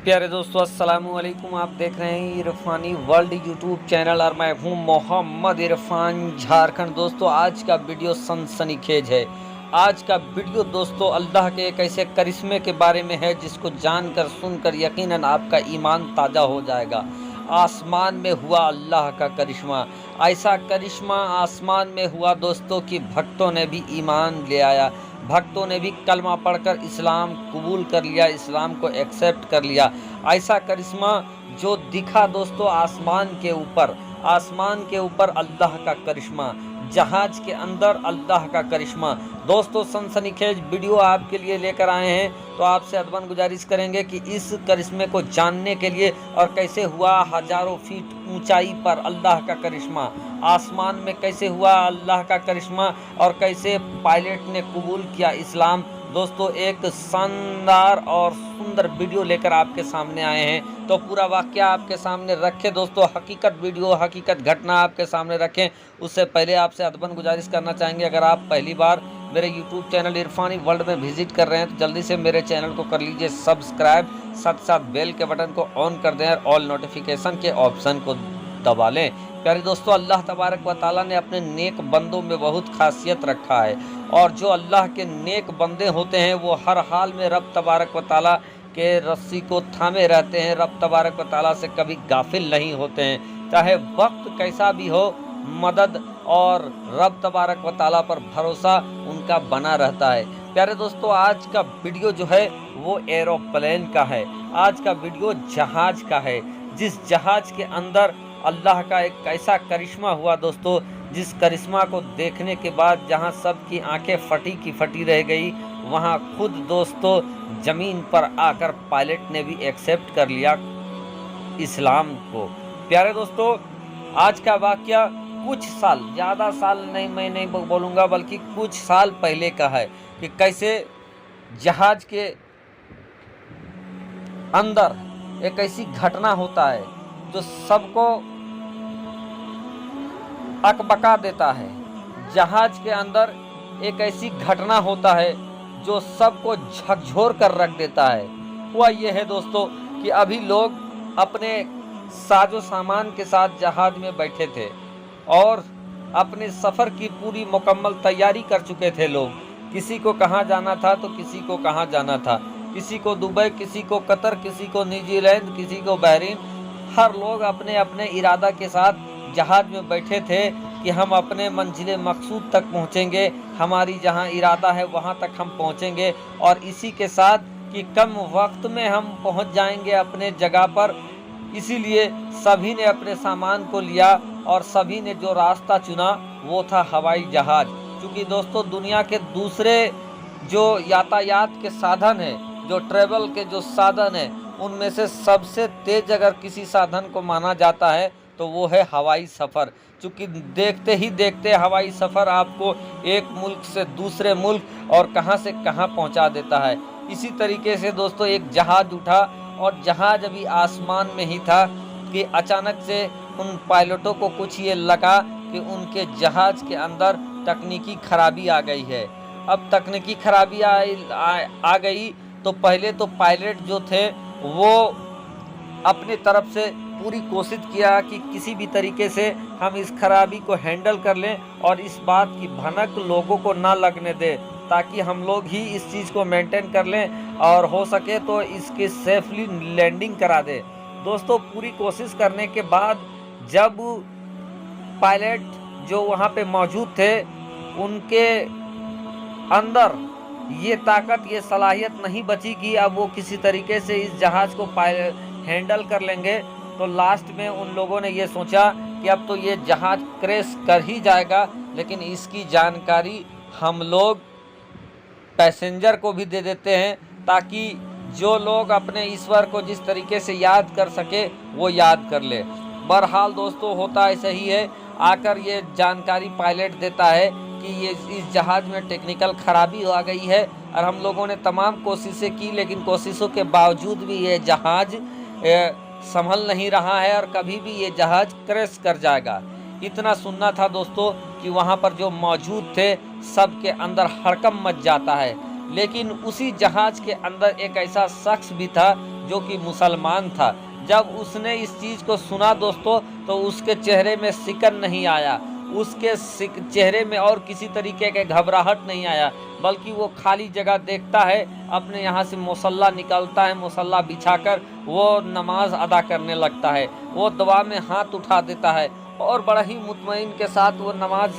प्यारे दोस्तों, अस्सलाम वालेकुम। आप देख रहे हैं इरफानी वर्ल्ड यूट्यूब चैनल और मैं हूं मोहम्मद इरफान झारखंड। दोस्तों, आज का वीडियो सनसनीखेज है। आज का वीडियो दोस्तों अल्लाह के एक ऐसे करिश्मे के बारे में है जिसको जानकर सुनकर यकीनन आपका ईमान ताज़ा हो जाएगा। आसमान में हुआ अल्लाह का करिश्मा, ऐसा करिश्मा आसमान में हुआ दोस्तों कि भक्तों ने भी ईमान ले आया, भक्तों ने भी कलमा पढ़कर इस्लाम कबूल कर लिया, इस्लाम को एक्सेप्ट कर लिया। ऐसा करिश्मा जो दिखा दोस्तों आसमान के ऊपर अल्लाह का करिश्मा, जहाज के अंदर अल्लाह का करिश्मा। दोस्तों, सनसनीखेज वीडियो आपके लिए लेकर आए हैं, तो आपसे अदबन गुजारिश करेंगे कि इस करिश्मे को जानने के लिए और कैसे हुआ हज़ारों फीट ऊंचाई पर अल्लाह का करिश्मा, आसमान में कैसे हुआ अल्लाह का करिश्मा और कैसे पायलट ने कबूल किया इस्लाम। दोस्तों, एक शानदार और सुंदर वीडियो लेकर आपके सामने आए हैं, तो पूरा वाक़या आपके सामने रखें। दोस्तों, हकीकत वीडियो, हकीकत घटना आपके सामने रखें। उससे पहले आपसे अदबन गुजारिश करना चाहेंगे, अगर आप पहली बार मेरे यूट्यूब चैनल इरफानी वर्ल्ड में विजिट कर रहे हैं तो जल्दी से मेरे चैनल को कर लीजिए सब्सक्राइब, साथ साथ बेल के बटन को ऑन कर दें और ऑल नोटिफिकेशन के ऑप्शन को दबा लें। प्यारे दोस्तों, अल्लाह तबारक व ताला ने अपने नेक बंदों में बहुत खासियत रखा है, और जो अल्लाह के नेक बंदे होते हैं वो हर हाल में रब तबारक व ताला के रस्सी को थामे रहते हैं, रब तबारक व ताला से कभी गाफिल नहीं होते हैं। चाहे वक्त कैसा भी हो, मदद और रब तबारक व ताला पर भरोसा उनका बना रहता है। प्यारे दोस्तों, आज का वीडियो जो है वो एरोप्लेन का है, आज का वीडियो जहाज का है, जिस जहाज के अंदर अल्लाह का एक ऐसा करिश्मा हुआ दोस्तों, जिस करिश्मा को देखने के बाद जहां सबकी आंखें फटी की फटी रह गई, वहां खुद दोस्तों ज़मीन पर आकर पायलट ने भी एक्सेप्ट कर लिया इस्लाम को। प्यारे दोस्तों, आज का वाक़या कुछ साल, ज़्यादा साल नहीं, मैं नहीं बोलूँगा, बल्कि कुछ साल पहले का है कि कैसे जहाज के अंदर एक ऐसी घटना होता है जो सबको अकबका देता है। जहाज के अंदर एक ऐसी घटना होता है जो सबको झकझोर कर रख देता है। हुआ ये है दोस्तों कि अभी लोग अपने साजो सामान के साथ जहाज में बैठे थे और अपने सफ़र की पूरी मुकम्मल तैयारी कर चुके थे लोग। किसी को कहाँ जाना था तो किसी को कहाँ जाना था, किसी को दुबई, किसी को कतर, किसी को न्यूजीलैंड, किसी को बहरीन। हर लोग अपने अपने इरादा के साथ जहाज में बैठे थे कि हम अपने मंजिल मकसूद तक पहुंचेंगे, हमारी जहां इरादा है वहां तक हम पहुंचेंगे, और इसी के साथ कि कम वक्त में हम पहुंच जाएंगे अपने जगह पर। इसीलिए सभी ने अपने सामान को लिया और सभी ने जो रास्ता चुना वो था हवाई जहाज़। क्योंकि दोस्तों, दुनिया के दूसरे जो यातायात के साधन हैं, जो ट्रेवल के जो साधन हैं, उनमें से सबसे तेज़ अगर किसी साधन को माना जाता है तो वो है हवाई सफ़र। क्योंकि देखते ही देखते हवाई सफ़र आपको एक मुल्क से दूसरे मुल्क और कहां से कहां पहुंचा देता है। इसी तरीके से दोस्तों एक जहाज़ उठा, और जहाज़ अभी आसमान में ही था कि अचानक से उन पायलटों को कुछ ये लगा कि उनके जहाज़ के अंदर तकनीकी खराबी आ गई है। अब तकनीकी खराबी आ गई तो पहले तो पायलट जो थे वो अपनी तरफ से पूरी कोशिश किया कि किसी भी तरीके से हम इस खराबी को हैंडल कर लें और इस बात की भनक लोगों को ना लगने दें, ताकि हम लोग ही इस चीज़ को मेंटेन कर लें और हो सके तो इसकी सेफली लैंडिंग करा दें। दोस्तों, पूरी कोशिश करने के बाद जब पायलट जो वहाँ पे मौजूद थे उनके अंदर ये ताकत, ये सलाहियत नहीं बची कि अब वो किसी तरीके से इस जहाज़ को हैंडल कर लेंगे, तो लास्ट में उन लोगों ने ये सोचा कि अब तो ये जहाज़ क्रैश कर ही जाएगा, लेकिन इसकी जानकारी हम लोग पैसेंजर को भी दे देते हैं, ताकि जो लोग अपने ईश्वर को जिस तरीके से याद कर सके वो याद कर ले। बहरहाल दोस्तों, होता ऐसा ही है। आकर ये जानकारी पायलट देता है कि ये इस जहाज़ में टेक्निकल खराबी आ गई है, और हम लोगों ने तमाम कोशिशें की, लेकिन कोशिशों के बावजूद भी ये जहाज़ संभल नहीं रहा है और कभी भी ये जहाज़ क्रैश कर जाएगा। इतना सुनना था दोस्तों कि वहाँ पर जो मौजूद थे सबके अंदर हड़कंप मच जाता है। लेकिन उसी जहाज के अंदर एक ऐसा शख्स भी था जो कि मुसलमान था। जब उसने इस चीज़ को सुना दोस्तों, तो उसके चेहरे में सिकन नहीं आया, उसके चेहरे में और किसी तरीके के घबराहट नहीं आया, बल्कि वो खाली जगह देखता है, अपने यहाँ से मुसल्ला निकलता है, मुसल्ला बिछाकर वो नमाज अदा करने लगता है, वो दुआ में हाथ उठा देता है और बड़ा ही मुतमईन के साथ वो नमाज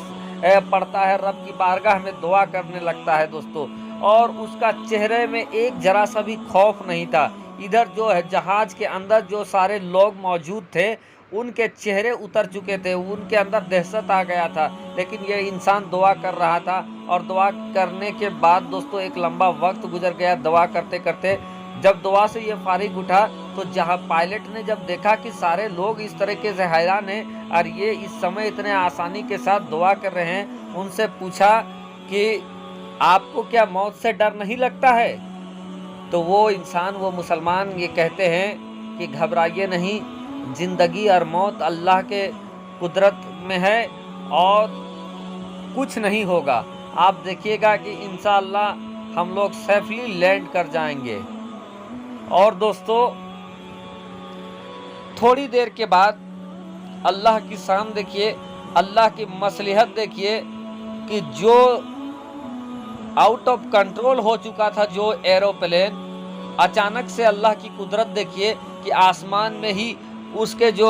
पढ़ता है, रब की बारगाह में दुआ करने लगता है दोस्तों। और उसका चेहरे में एक जरा सा भी खौफ नहीं था। इधर जो है जहाज के अंदर जो सारे लोग मौजूद थे, उनके चेहरे उतर चुके थे, उनके अंदर दहशत आ गया था, लेकिन ये इंसान दुआ कर रहा था। और दुआ करने के बाद दोस्तों एक लंबा वक्त गुजर गया दुआ करते करते। जब दुआ से ये फारिग उठा, तो जहाँ पायलट ने जब देखा कि सारे लोग इस तरीके से हैरान हैं और ये इस समय इतने आसानी के साथ दुआ कर रहे हैं, उनसे पूछा कि आपको क्या मौत से डर नहीं लगता है? तो वो इंसान, वो मुसलमान ये कहते हैं कि घबराइए नहीं, ज़िंदगी और मौत अल्लाह के कुदरत में है और कुछ नहीं होगा। आप देखिएगा कि इंशाअल्लाह हम लोग सेफली लैंड कर जाएंगे। और दोस्तों थोड़ी देर के बाद अल्लाह की शान देखिए, अल्लाह की मसलिहत देखिए कि जो आउट ऑफ कंट्रोल हो चुका था जो एरोप्लेन, अचानक से अल्लाह की कुदरत देखिए कि आसमान में ही उसके जो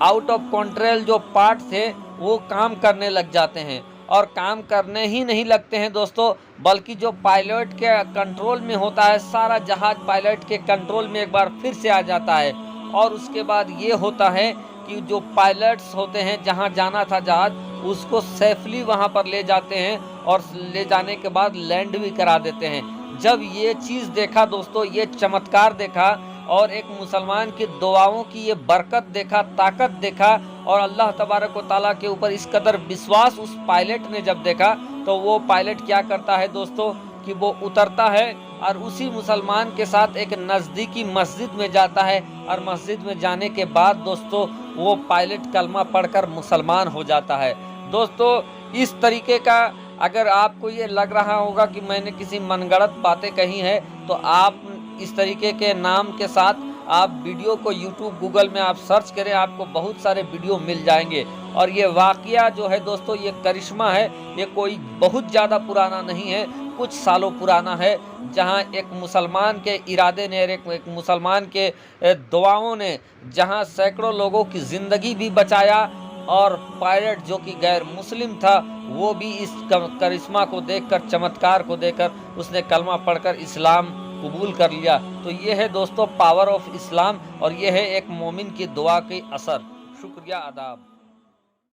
आउट ऑफ कंट्रोल जो पार्ट थे वो काम करने लग जाते हैं। और काम करने ही नहीं लगते हैं दोस्तों, बल्कि जो पायलट के कंट्रोल में होता है, सारा जहाज पायलट के कंट्रोल में एक बार फिर से आ जाता है। और उसके बाद ये होता है कि जो पायलट्स होते हैं, जहाँ जाना था जहाज, उसको सेफली वहाँ पर ले जाते हैं और ले जाने के बाद लैंड भी करा देते हैं। जब ये चीज़ देखा दोस्तों, ये चमत्कार देखा और एक मुसलमान की दुआओं की ये बरकत देखा, ताकत देखा, और अल्लाह तबारक व तआला के ऊपर इस कदर विश्वास उस पायलट ने जब देखा, तो वो पायलट क्या करता है दोस्तों कि वो उतरता है और उसी मुसलमान के साथ एक नज़दीकी मस्जिद में जाता है। और मस्जिद में जाने के बाद दोस्तों वो पायलट कलमा पढ़कर मुसलमान हो जाता है। दोस्तों इस तरीके का अगर आपको ये लग रहा होगा कि मैंने किसी मनगढ़ंत बातें कही है, तो आप इस तरीके के नाम के साथ आप वीडियो को यूट्यूब गूगल में आप सर्च करें, आपको बहुत सारे वीडियो मिल जाएंगे। और ये वाक़या जो है दोस्तों, ये करिश्मा है, ये कोई बहुत ज़्यादा पुराना नहीं है, कुछ सालों पुराना है, जहां एक मुसलमान के इरादे ने, एक मुसलमान के दुआओं ने जहां सैकड़ों लोगों की ज़िंदगी भी बचाया, और पायलट जो कि गैर मुस्लिम था वो भी इस करिश्मा को देखकर, चमत्कार को देखकर उसने कलमा पढ़कर इस्लाम कबूल कर लिया। तो ये है दोस्तों पावर ऑफ इस्लाम, और ये है एक मोमिन की दुआ की असर। शुक्रिया, आदाब।